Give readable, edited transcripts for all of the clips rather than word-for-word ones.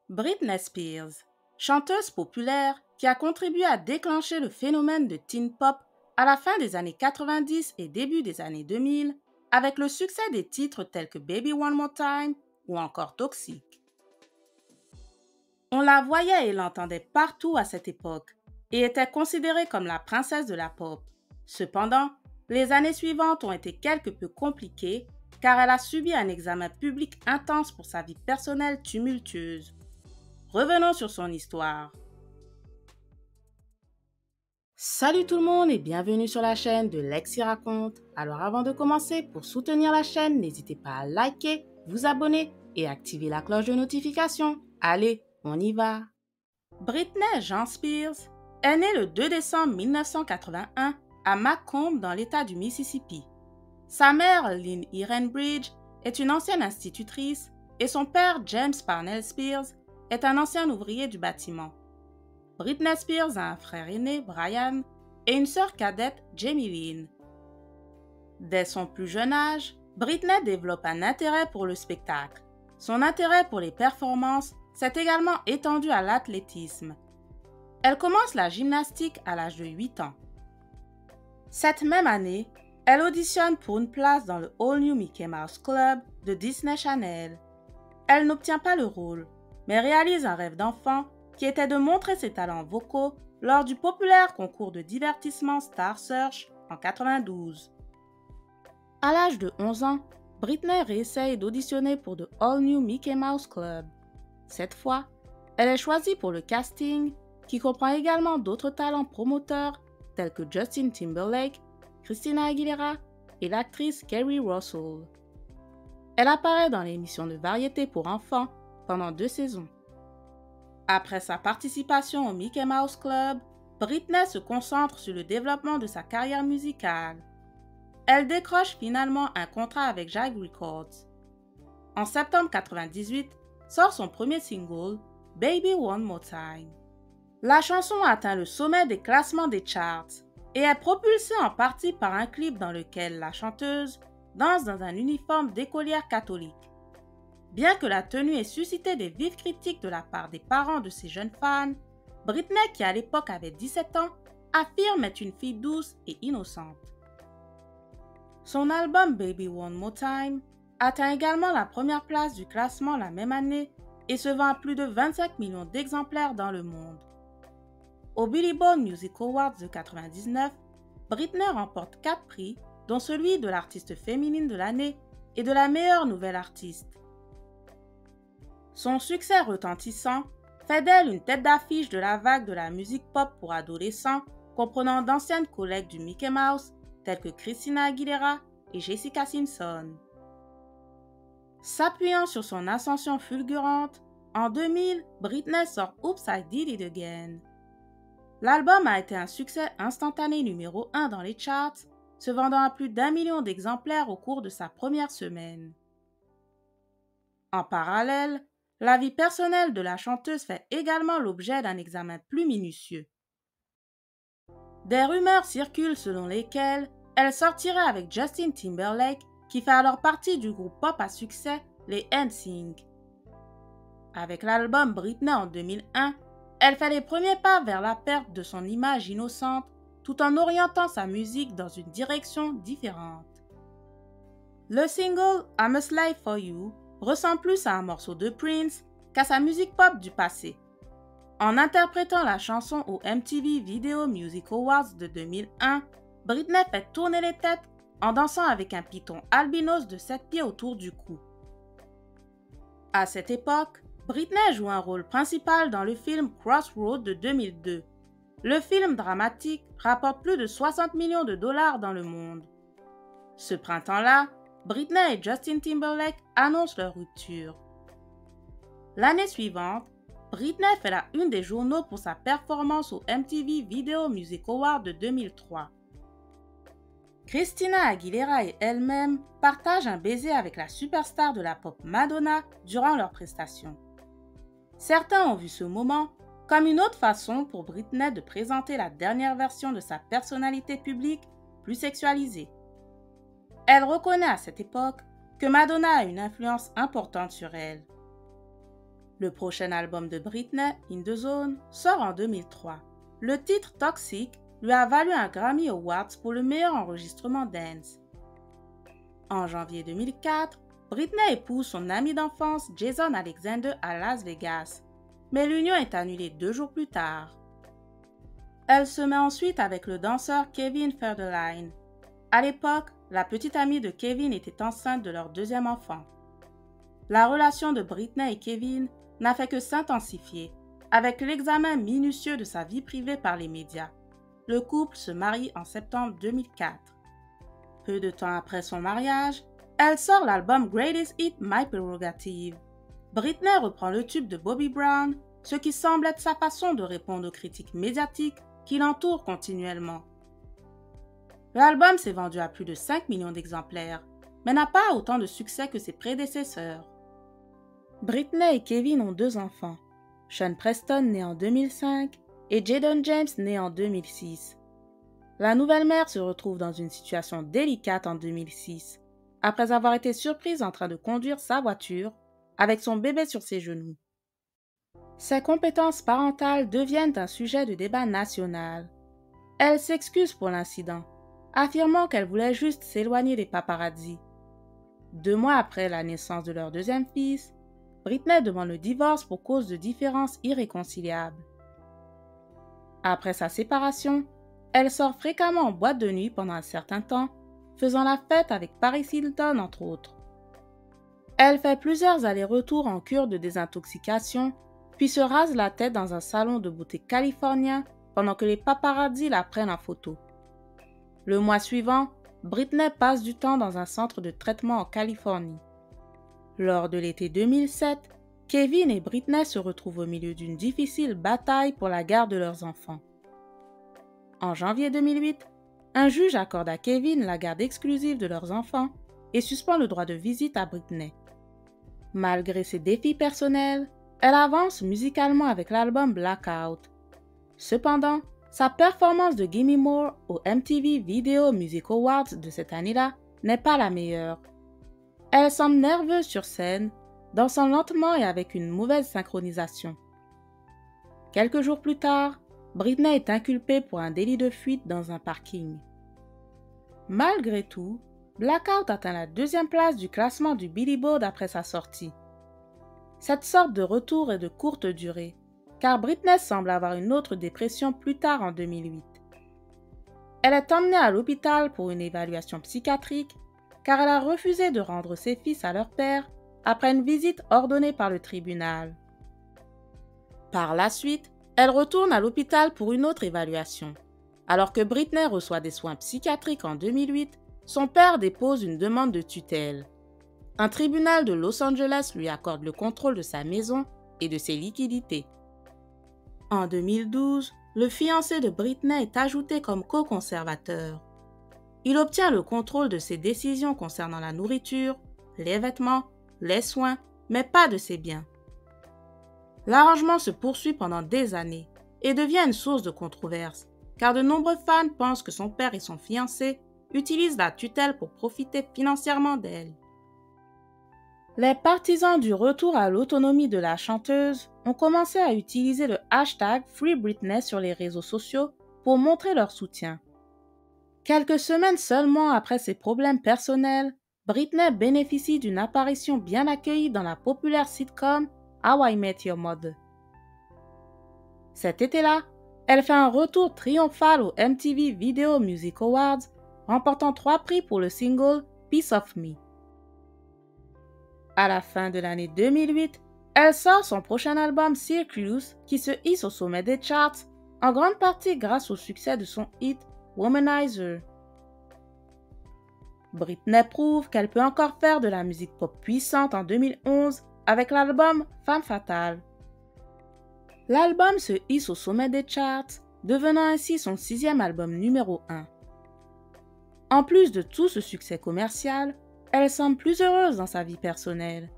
Britney Spears, chanteuse populaire qui a contribué à déclencher le phénomène de teen pop à la fin des années 90 et début des années 2000, avec le succès des titres tels que Baby One More Time ou encore Toxic. On la voyait et l'entendait partout à cette époque et était considérée comme la princesse de la pop. Cependant, les années suivantes ont été quelque peu compliquées car elle a subi un examen public intense pour sa vie personnelle tumultueuse. Revenons sur son histoire. Salut tout le monde et bienvenue sur la chaîne de Lexi Raconte. Alors avant de commencer, pour soutenir la chaîne, n'hésitez pas à liker, vous abonner et activer la cloche de notification. Allez, on y va. Britney Jean Spears est née le 2 décembre 1981 à Macomb dans l'État du Mississippi. Sa mère, Lynn Irene Bridge, est une ancienne institutrice et son père, James Parnell Spears, est un ancien ouvrier du bâtiment. Britney Spears a un frère aîné, Brian, et une sœur cadette, Jamie Lynn. Dès son plus jeune âge, Britney développe un intérêt pour le spectacle. Son intérêt pour les performances s'est également étendu à l'athlétisme. Elle commence la gymnastique à l'âge de 8 ans. Cette même année, elle auditionne pour une place dans le All New Mickey Mouse Club de Disney Channel. Elle n'obtient pas le rôle, mais réalise un rêve d'enfant qui était de montrer ses talents vocaux lors du populaire concours de divertissement Star Search en 92. À l'âge de 11 ans, Britney réessaye d'auditionner pour The All New Mickey Mouse Club. Cette fois, elle est choisie pour le casting qui comprend également d'autres talents promoteurs tels que Justin Timberlake, Christina Aguilera et l'actrice Kerry Russell. Elle apparaît dans l'émission de variété pour enfants pendant 2 saisons. Après sa participation au Mickey Mouse Club, Britney se concentre sur le développement de sa carrière musicale. Elle décroche finalement un contrat avec Jive Records. En septembre 1998, sort son premier single, Baby One More Time. La chanson atteint le sommet des classements des charts et est propulsée en partie par un clip dans lequel la chanteuse danse dans un uniforme d'écolière catholique. Bien que la tenue ait suscité des vives critiques de la part des parents de ses jeunes fans, Britney, qui à l'époque avait 17 ans, affirme être une fille douce et innocente. Son album Baby One More Time atteint également la première place du classement la même année et se vend à plus de 25 millions d'exemplaires dans le monde. Au Billboard Music Awards de 1999, Britney remporte 4 prix, dont celui de l'artiste féminine de l'année et de la meilleure nouvelle artiste. Son succès retentissant fait d'elle une tête d'affiche de la vague de la musique pop pour adolescents, comprenant d'anciennes collègues du Mickey Mouse telles que Christina Aguilera et Jessica Simpson. S'appuyant sur son ascension fulgurante, en 2000, Britney sort Oops, I Did It Again. L'album a été un succès instantané numéro 1 dans les charts, se vendant à plus d'1 million d'exemplaires au cours de sa première semaine. En parallèle, la vie personnelle de la chanteuse fait également l'objet d'un examen plus minutieux. Des rumeurs circulent selon lesquelles elle sortirait avec Justin Timberlake, qui fait alors partie du groupe pop à succès, les NSYNC. Avec l'album Britney en 2001, elle fait les premiers pas vers la perte de son image innocente, tout en orientant sa musique dans une direction différente. Le single I'm a Slave for You ressemble plus à un morceau de Prince qu'à sa musique pop du passé. En interprétant la chanson au MTV Video Music Awards de 2001, Britney fait tourner les têtes en dansant avec un python albinos de 7 pieds autour du cou. À cette époque, Britney joue un rôle principal dans le film Crossroads de 2002. Le film dramatique rapporte plus de 60 millions de dollars dans le monde. Ce printemps-là, Britney et Justin Timberlake annoncent leur rupture. L'année suivante, Britney fait la une des journaux pour sa performance au MTV Video Music Awards de 2003. Christina Aguilera et elle-même partagent un baiser avec la superstar de la pop Madonna durant leur prestation. Certains ont vu ce moment comme une autre façon pour Britney de présenter la dernière version de sa personnalité publique plus sexualisée. Elle reconnaît à cette époque que Madonna a une influence importante sur elle. Le prochain album de Britney, In the Zone, sort en 2003. Le titre Toxic lui a valu un Grammy Awards pour le meilleur enregistrement dance. En janvier 2004, Britney épouse son ami d'enfance Jason Alexander à Las Vegas, mais l'union est annulée 2 jours plus tard. Elle se met ensuite avec le danseur Kevin Federline. À l'époque, la petite amie de Kevin était enceinte de leur deuxième enfant. La relation de Britney et Kevin n'a fait que s'intensifier, avec l'examen minutieux de sa vie privée par les médias. Le couple se marie en septembre 2004. Peu de temps après son mariage, elle sort l'album Greatest Hit My Prerogative. Britney reprend le tube de Bobby Brown, ce qui semble être sa façon de répondre aux critiques médiatiques qui l'entourent continuellement. L'album s'est vendu à plus de 5 millions d'exemplaires, mais n'a pas autant de succès que ses prédécesseurs. Britney et Kevin ont 2 enfants, Sean Preston né en 2005 et Jadon James né en 2006. La nouvelle mère se retrouve dans une situation délicate en 2006, après avoir été surprise en train de conduire sa voiture avec son bébé sur ses genoux. Ses compétences parentales deviennent un sujet de débat national. Elle s'excuse pour l'incident, affirmant qu'elle voulait juste s'éloigner des paparazzis. 2 mois après la naissance de leur deuxième fils, Britney demande le divorce pour cause de différences irréconciliables. Après sa séparation, elle sort fréquemment en boîte de nuit pendant un certain temps, faisant la fête avec Paris Hilton entre autres. Elle fait plusieurs allers-retours en cure de désintoxication, puis se rase la tête dans un salon de beauté californien pendant que les paparazzis la prennent en photo. Le mois suivant, Britney passe du temps dans un centre de traitement en Californie. Lors de l'été 2007, Kevin et Britney se retrouvent au milieu d'une difficile bataille pour la garde de leurs enfants. En janvier 2008, un juge accorde à Kevin la garde exclusive de leurs enfants et suspend le droit de visite à Britney. Malgré ses défis personnels, elle avance musicalement avec l'album Blackout. Cependant, sa performance de Gimme More au MTV Video Music Awards de cette année-là n'est pas la meilleure. Elle semble nerveuse sur scène, dansant lentement et avec une mauvaise synchronisation. Quelques jours plus tard, Britney est inculpée pour un délit de fuite dans un parking. Malgré tout, Blackout atteint la 2e place du classement du Billboard après sa sortie. Cette sorte de retour est de courte durée, car Britney semble avoir une autre dépression plus tard en 2008. Elle est emmenée à l'hôpital pour une évaluation psychiatrique, car elle a refusé de rendre ses fils à leur père après une visite ordonnée par le tribunal. Par la suite, elle retourne à l'hôpital pour une autre évaluation. Alors que Britney reçoit des soins psychiatriques en 2008, son père dépose une demande de tutelle. Un tribunal de Los Angeles lui accorde le contrôle de sa maison et de ses liquidités. En 2012, le fiancé de Britney est ajouté comme co-conservateur. Il obtient le contrôle de ses décisions concernant la nourriture, les vêtements, les soins, mais pas de ses biens. L'arrangement se poursuit pendant des années et devient une source de controverse, car de nombreux fans pensent que son père et son fiancé utilisent la tutelle pour profiter financièrement d'elle. Les partisans du retour à l'autonomie de la chanteuse ont commencé à utiliser le hashtag #FreeBritney sur les réseaux sociaux pour montrer leur soutien. Quelques semaines seulement après ses problèmes personnels, Britney bénéficie d'une apparition bien accueillie dans la populaire sitcom How I Met Your Mother. Cet été-là, elle fait un retour triomphal au MTV Video Music Awards, remportant 3 prix pour le single Piece of Me. À la fin de l'année 2008, elle sort son prochain album Circus qui se hisse au sommet des charts, en grande partie grâce au succès de son hit Womanizer. Britney prouve qu'elle peut encore faire de la musique pop puissante en 2011 avec l'album Femme Fatale. L'album se hisse au sommet des charts, devenant ainsi son 6e album numéro 1. En plus de tout ce succès commercial, elle semble plus heureuse dans sa vie personnelle.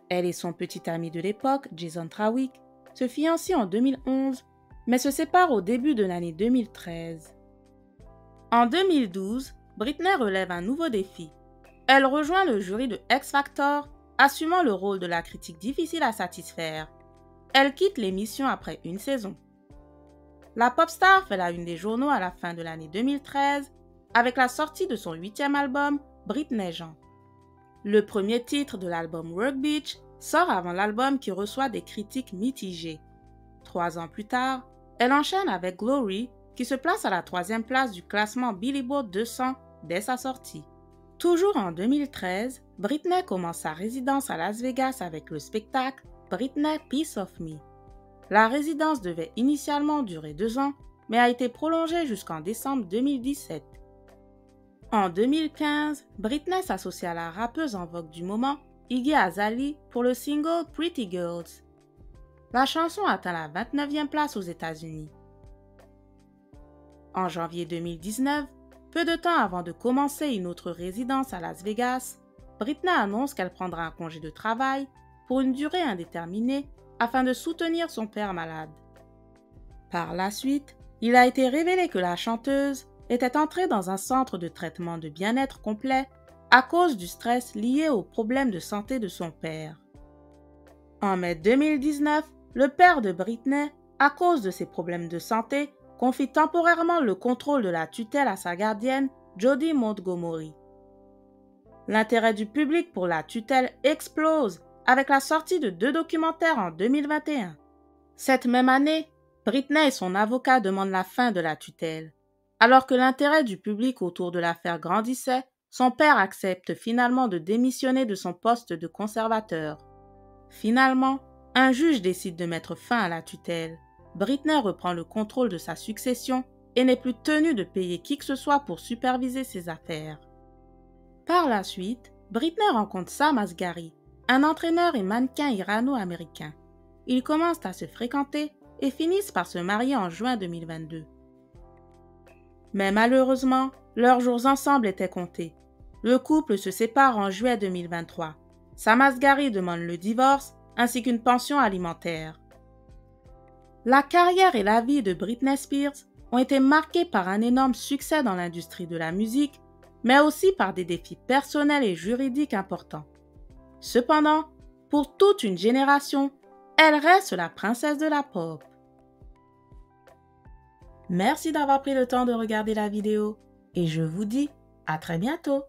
Elle et son petit ami de l'époque, Jason Trawick, se fiancent en 2011, mais se séparent au début de l'année 2013. En 2012, Britney relève un nouveau défi. Elle rejoint le jury de X Factor assumant le rôle de la critique difficile à satisfaire. Elle quitte l'émission après une saison. La pop star fait la une des journaux à la fin de l'année 2013 avec la sortie de son 8e album, Britney Jean. Le premier titre de l'album Work Beach sort avant l'album qui reçoit des critiques mitigées. 3 ans plus tard, elle enchaîne avec Glory qui se place à la 3e place du classement Billboard 200 dès sa sortie. Toujours en 2013, Britney commence sa résidence à Las Vegas avec le spectacle Britney Piece of Me. La résidence devait initialement durer 2 ans, mais a été prolongée jusqu'en décembre 2017. En 2015, Britney s'associe à la rappeuse en vogue du moment, Iggy Azalea, pour le single Pretty Girls. La chanson atteint la 29e place aux États-Unis. En janvier 2019, peu de temps avant de commencer une autre résidence à Las Vegas, Britney annonce qu'elle prendra un congé de travail pour une durée indéterminée afin de soutenir son père malade. Par la suite, il a été révélé que la chanteuse était entrée dans un centre de traitement de bien-être complet à cause du stress lié aux problèmes de santé de son père. En mai 2019, le père de Britney, à cause de ses problèmes de santé, confie temporairement le contrôle de la tutelle à sa gardienne, Jody Montgomery. L'intérêt du public pour la tutelle explose avec la sortie de 2 documentaires en 2021. Cette même année, Britney et son avocat demandent la fin de la tutelle. Alors que l'intérêt du public autour de l'affaire grandissait, son père accepte finalement de démissionner de son poste de conservateur. Finalement, un juge décide de mettre fin à la tutelle. Britney reprend le contrôle de sa succession et n'est plus tenue de payer qui que ce soit pour superviser ses affaires. Par la suite, Britney rencontre Sam Asghari, un entraîneur et mannequin irano-américain. Ils commencent à se fréquenter et finissent par se marier en juin 2022. Mais malheureusement, leurs jours ensemble étaient comptés. Le couple se sépare en juillet 2023. Sam Asghari demande le divorce ainsi qu'une pension alimentaire. La carrière et la vie de Britney Spears ont été marquées par un énorme succès dans l'industrie de la musique, mais aussi par des défis personnels et juridiques importants. Cependant, pour toute une génération, elle reste la princesse de la pop. Merci d'avoir pris le temps de regarder la vidéo et je vous dis à très bientôt.